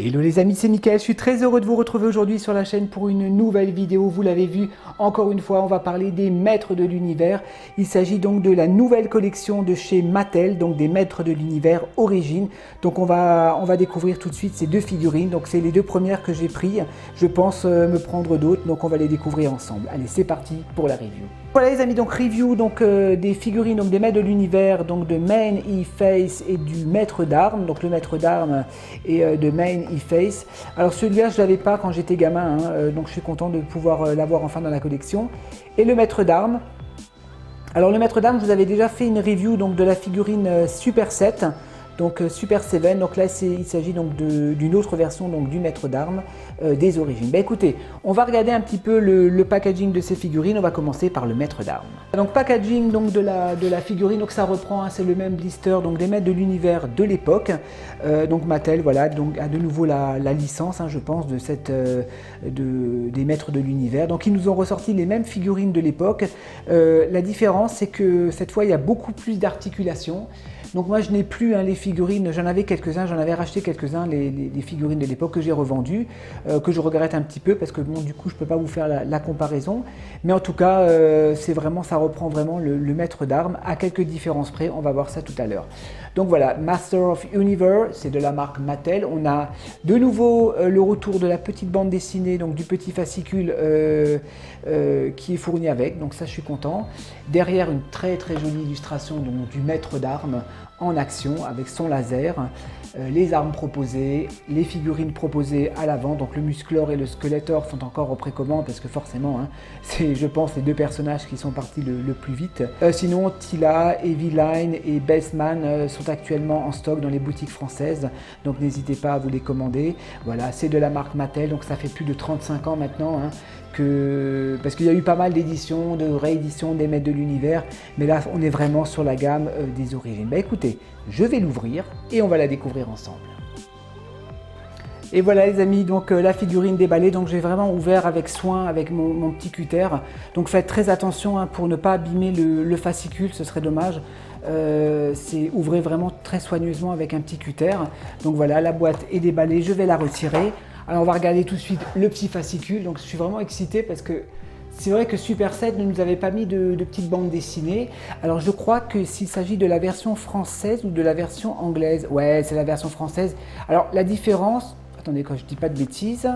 Hello les amis, c'est Mickaël, je suis très heureux de vous retrouver aujourd'hui sur la chaîne pour une nouvelle vidéo. Vous l'avez vu, encore une fois, on va parler des maîtres de l'univers. Il s'agit donc de la nouvelle collection de chez Mattel, donc des maîtres de l'univers Origine. Donc on va découvrir tout de suite ces deux figurines. Donc c'est les deux premières que j'ai prises. Je pense me prendre d'autres, donc on va les découvrir ensemble. Allez, c'est parti pour la review. Voilà les amis, donc review des figurines, donc des maîtres de l'univers, donc de Main E-Face et du maître d'armes. Donc le maître d'armes et de Main E-Face. Alors celui-là je ne l'avais pas quand j'étais gamin, donc je suis content de pouvoir l'avoir enfin dans la collection. Et le maître d'armes. Alors le maître d'armes, je vous avais déjà fait une review donc de la figurine Super 7. Donc Super 7, donc là il s'agit donc d'une autre version donc, du maître d'armes des origines. Ben écoutez, on va regarder un petit peu le packaging de ces figurines. On va commencer par le maître d'armes. Donc packaging donc, de la figurine, donc ça reprend, c'est le même blister donc des maîtres de l'univers de l'époque. Donc Mattel, voilà, donc a de nouveau la licence, je pense, de des maîtres de l'univers. Donc ils nous ont ressorti les mêmes figurines de l'époque. La différence, c'est que cette fois il y a beaucoup plus d'articulation. Donc moi je n'ai plus les figurines, j'en avais quelques-uns, j'en avais racheté quelques-uns, les figurines de l'époque que j'ai revendues, que je regrette un petit peu parce que bon du coup je ne peux pas vous faire la comparaison. Mais en tout cas c'est vraiment, ça reprend vraiment le maître d'armes à quelques différences près, on va voir ça tout à l'heure. Donc voilà, Master of Universe, c'est de la marque Mattel. On a de nouveau le retour de la petite bande dessinée, donc du petit fascicule qui est fourni avec, donc ça je suis content. Derrière une très jolie illustration donc, du maître d'armes en action avec son laser, les armes proposées, les figurines proposées à l'avant, donc le Musclor et le Skeletor sont encore en précommande parce que forcément c'est je pense les deux personnages qui sont partis le plus vite. Sinon Tila, Eviline et Bassman sont actuellement en stock dans les boutiques françaises, donc n'hésitez pas à vous les commander. Voilà, c'est de la marque Mattel, donc ça fait plus de 35 ans maintenant parce qu'il y a eu pas mal d'éditions, de rééditions des maîtres de l'univers, mais là on est vraiment sur la gamme des origines. Bah écoutez, je vais l'ouvrir et on va la découvrir ensemble. Et voilà les amis, donc la figurine déballée, donc j'ai vraiment ouvert avec soin avec mon petit cutter. Donc faites très attention pour ne pas abîmer le fascicule, ce serait dommage. Ouvrez vraiment très soigneusement avec un petit cutter. Donc voilà, la boîte est déballée, je vais la retirer. Alors on va regarder tout de suite le petit fascicule, donc je suis vraiment excité parce que c'est vrai que Super 7 ne nous avait pas mis de petites bandes dessinées. Alors je crois que s'il s'agit de la version française ou de la version anglaise, ouais c'est la version française. Alors la différence, attendez quand je dis pas de bêtises,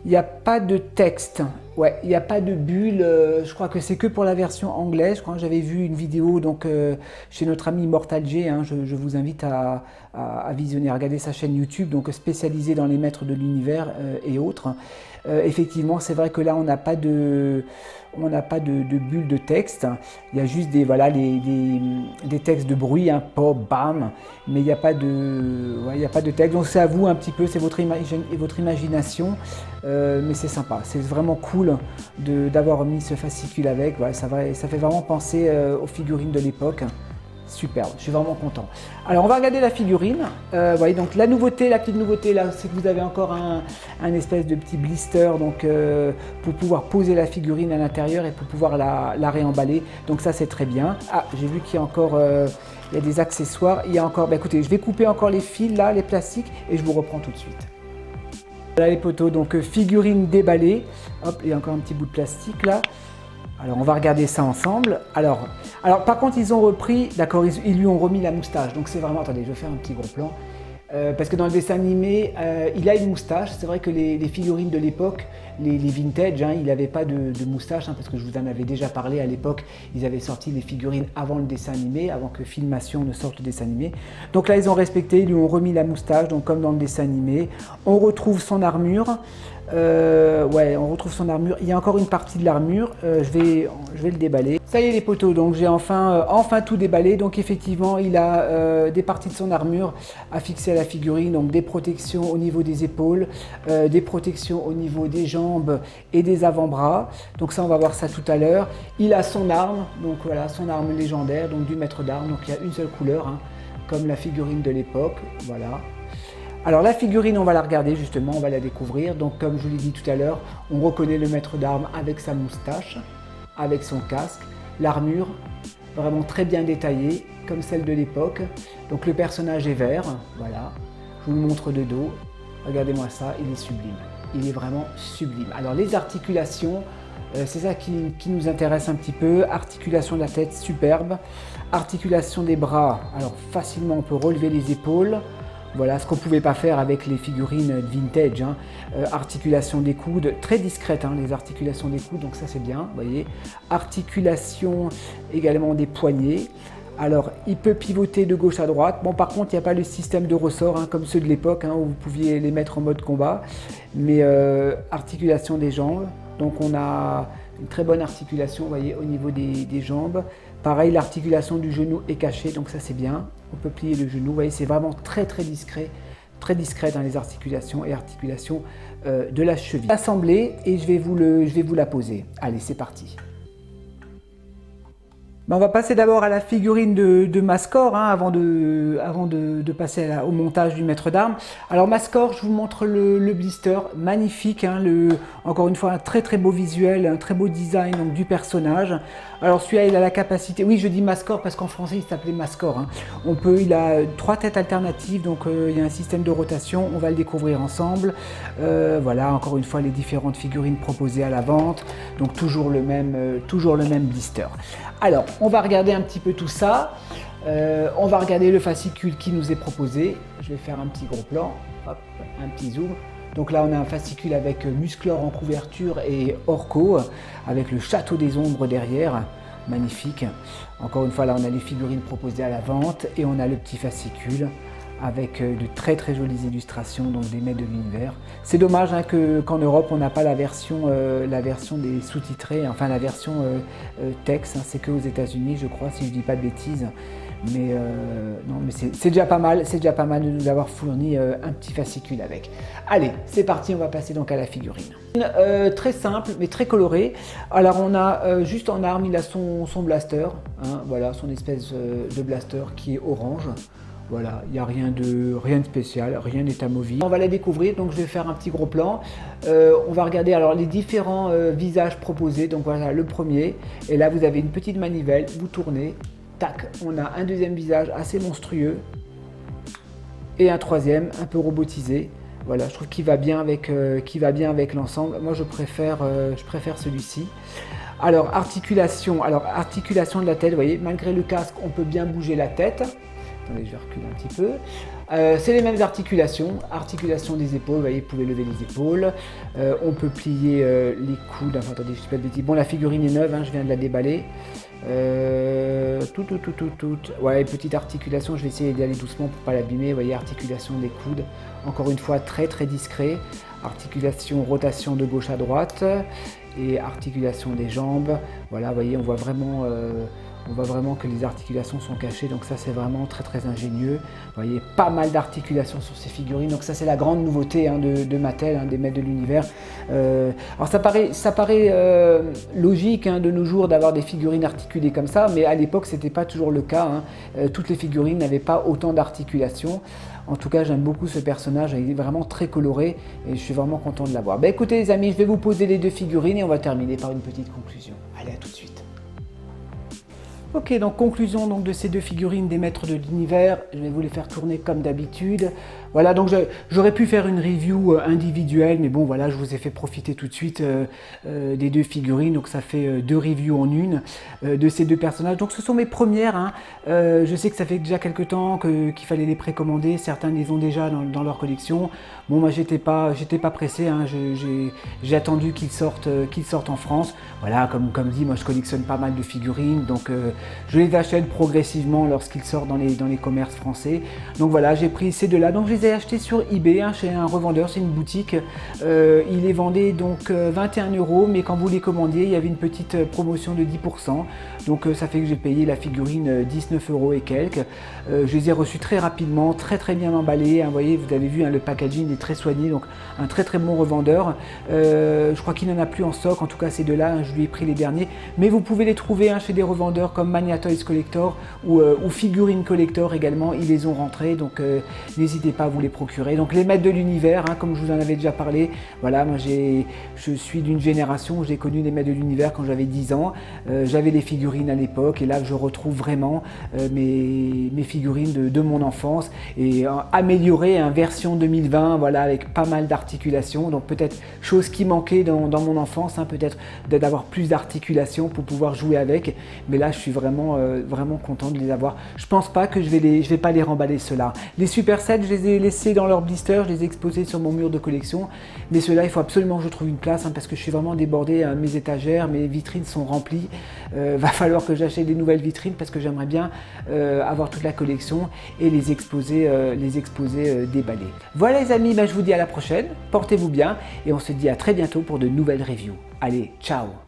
il n'y a pas de texte, ouais, il n'y a pas de bulle, je crois que c'est que pour la version anglaise. Je crois que j'avais vu une vidéo donc, chez notre ami Mortal J, je vous invite à visionner, à regarder sa chaîne YouTube, donc spécialisée dans les maîtres de l'univers et autres. Effectivement, c'est vrai que là, on n'a pas de bulle de texte, il y a juste des textes de bruit, pop, bam, mais il n'y a pas de texte, donc c'est à vous un petit peu, c'est votre imagination, mais c'est sympa, c'est vraiment cool d'avoir mis ce fascicule avec, voilà, ça fait vraiment penser aux figurines de l'époque. Superbe, je suis vraiment content. Alors on va regarder la figurine. Voyez, donc la petite nouveauté là, c'est que vous avez encore un espèce de petit blister donc, pour pouvoir poser la figurine à l'intérieur et pour pouvoir la réemballer. Donc ça c'est très bien. Ah, j'ai vu qu'il y a encore il y a des accessoires. Il y a encore, écoutez, je vais couper encore les fils là, les plastiques, et je vous reprends tout de suite. Voilà les poteaux, donc figurine déballée. Hop, il y a encore un petit bout de plastique là. Alors on va regarder ça ensemble. Alors par contre ils ont repris, d'accord, ils lui ont remis la moustache. Donc c'est vraiment, attendez, je vais faire un petit gros plan. Parce que dans le dessin animé, il a une moustache. C'est vrai que les figurines de l'époque, les vintage, il n'avait pas de moustache, parce que je vous en avais déjà parlé à l'époque. Ils avaient sorti les figurines avant le dessin animé, avant que Filmation ne sorte le dessin animé. Donc là ils ont respecté, ils lui ont remis la moustache, donc comme dans le dessin animé. On retrouve son armure. Ouais, on retrouve son armure. Il y a encore une partie de l'armure. Je vais le déballer. Ça y est les poteaux, donc j'ai enfin tout déballé. Donc effectivement, il a des parties de son armure à fixer à la figurine. Donc des protections au niveau des épaules, des protections au niveau des jambes et des avant-bras. Donc ça, on va voir ça tout à l'heure. Il a son arme, donc voilà, son arme légendaire, donc du maître d'armes. Donc il y a une seule couleur, comme la figurine de l'époque. Voilà. Alors la figurine, on va la regarder justement, on va la découvrir. Donc comme je vous l'ai dit tout à l'heure, on reconnaît le maître d'armes avec sa moustache, avec son casque, l'armure vraiment très bien détaillée, comme celle de l'époque. Donc le personnage est vert, voilà, je vous le montre de dos. Regardez-moi ça, il est sublime. Il est vraiment sublime. Alors les articulations, c'est ça qui nous intéresse un petit peu. Articulation de la tête, superbe. Articulation des bras, alors facilement on peut relever les épaules. Voilà ce qu'on ne pouvait pas faire avec les figurines vintage. Hein. Articulation des coudes, très discrète, hein, les articulations des coudes, donc ça c'est bien, vous voyez. Articulation également des poignets. Alors, il peut pivoter de gauche à droite. Bon, par contre, il n'y a pas le système de ressort, hein, comme ceux de l'époque, hein, où vous pouviez les mettre en mode combat. Mais articulation des jambes. Donc, on a une très bonne articulation, vous voyez, au niveau des jambes. Pareil, l'articulation du genou est cachée, donc ça c'est bien. On peut plier le genou, vous voyez, c'est vraiment très discret. Très discret dans les articulations et articulations de la cheville. Assemblée et je vais vous la poser. Allez, c'est parti. On va passer d'abord à la figurine de Mascor, hein, avant de passer au montage du maître d'armes. Alors Mascor, je vous montre le blister, magnifique, hein, encore une fois un très beau visuel, un très beau design donc, du personnage. Alors celui-là il a la capacité, oui je dis Mascor parce qu'en français il s'appelait Mascor. Hein. Il a 3 têtes alternatives, donc il y a un système de rotation, on va le découvrir ensemble. Voilà, encore une fois les différentes figurines proposées à la vente, donc toujours le même blister. Alors, on va regarder un petit peu tout ça. On va regarder le fascicule qui nous est proposé. Je vais faire un petit gros plan, hop, un petit zoom. Donc là, on a un fascicule avec Musclor en couverture et Orko, avec le château des ombres derrière. Magnifique. Encore une fois, là, on a les figurines proposées à la vente et on a le petit fascicule avec de très jolies illustrations, donc des maîtres de l'univers. C'est dommage hein, qu'en Europe on n'a pas la version des sous-titrés, enfin la version texte, hein, c'est que aux États-Unis je crois, si je dis pas de bêtises. Mais non, mais c'est déjà pas mal, de nous avoir fourni un petit fascicule avec. Allez, c'est parti, on va passer donc à la figurine. Très simple mais très colorée. Alors on a juste en arme, il a son blaster, hein, voilà, son espèce de blaster qui est orange. Voilà, il n'y a rien de spécial, rien n'est amovible. On va la découvrir, donc je vais faire un petit gros plan. On va regarder alors les différents visages proposés. Donc voilà le premier. Et là vous avez une petite manivelle, vous tournez, tac, on a un deuxième visage assez monstrueux. Et un troisième, un peu robotisé. Voilà, je trouve qu'il va bien avec l'ensemble. Moi je préfère celui-ci. Alors articulation de la tête, vous voyez, malgré le casque, on peut bien bouger la tête. Attendez, je vais reculer un petit peu. C'est les mêmes articulations. Articulation des épaules, vous voyez, vous pouvez lever les épaules. On peut plier les coudes. Enfin, attendez, je ne dis pas de bêtises. Bon, la figurine est neuve, hein, je viens de la déballer. Ouais, petite articulation, je vais essayer d'aller doucement pour ne pas l'abîmer. Vous voyez, articulation des coudes. Encore une fois, très discret. Articulation, rotation de gauche à droite. Et articulation des jambes. Voilà, vous voyez, on voit vraiment que les articulations sont cachées, donc ça c'est vraiment très ingénieux. Vous voyez, pas mal d'articulations sur ces figurines, donc ça c'est la grande nouveauté hein, de Mattel, hein, des maîtres de l'univers. Alors ça paraît logique hein, de nos jours d'avoir des figurines articulées comme ça, mais à l'époque c'était pas toujours le cas. Hein. Toutes les figurines n'avaient pas autant d'articulations. En tout cas, j'aime beaucoup ce personnage, il est vraiment très coloré et je suis vraiment content de l'avoir. Bah, écoutez les amis, je vais vous poser les deux figurines et on va terminer par une petite conclusion. Allez, à tout de suite. Ok, donc conclusion donc, de ces deux figurines des maîtres de l'univers, je vais vous les faire tourner comme d'habitude. Voilà, donc j'aurais pu faire une review individuelle, mais bon voilà, je vous ai fait profiter tout de suite des deux figurines, donc ça fait deux reviews en une de ces deux personnages. Donc ce sont mes premières, hein. Je sais que ça fait déjà quelques temps qu'il fallait les précommander, certains les ont déjà dans leur collection. Bon, moi j'étais pas pressé, hein. J'ai attendu qu'ils sortent en France. Voilà, comme dit, moi je collectionne pas mal de figurines, donc je les achète progressivement lorsqu'ils sortent dans les commerces français. Donc voilà, j'ai pris ces deux-là. Donc je les ai achetés sur eBay, hein, chez un revendeur, c'est une boutique. Il les vendait donc 21 €, mais quand vous les commandiez, il y avait une petite promotion de 10%. Donc ça fait que j'ai payé la figurine 19 € et quelques. Je les ai reçus très rapidement, très bien emballés. Hein, vous voyez, vous avez vu, hein, le packaging est très soigné, donc un très bon revendeur. Je crois qu'il n'en a plus en stock, en tout cas ces deux-là, hein, je lui ai pris les derniers. Mais vous pouvez les trouver hein, chez des revendeurs comme Mania Toys Collector ou Figurine Collector également, ils les ont rentrés, donc n'hésitez pas vous les procurer. Donc les maîtres de l'univers, hein, comme je vous en avais déjà parlé, voilà, moi je suis d'une génération où j'ai connu les maîtres de l'univers quand j'avais 10 ans. J'avais les figurines à l'époque et là je retrouve vraiment mes figurines de mon enfance et améliorées, hein, version 2020, voilà, avec pas mal d'articulations. Donc peut-être chose qui manquait dans mon enfance, hein, peut-être d'avoir plus d'articulations pour pouvoir jouer avec. Mais là je suis vraiment, vraiment content de les avoir. Je pense pas que je vais pas les remballer ceux-là. Les Super 7, je les ai laissés dans leur blister, je les ai exposés sur mon mur de collection. Mais ceux-là, il faut absolument que je trouve une place, hein, parce que je suis vraiment débordé, hein, mes étagères, mes vitrines sont remplies. Va falloir que j'achète des nouvelles vitrines parce que j'aimerais bien avoir toute la collection et les exposer déballés. Voilà les amis, je vous dis à la prochaine, portez-vous bien et on se dit à très bientôt pour de nouvelles reviews. Allez, ciao!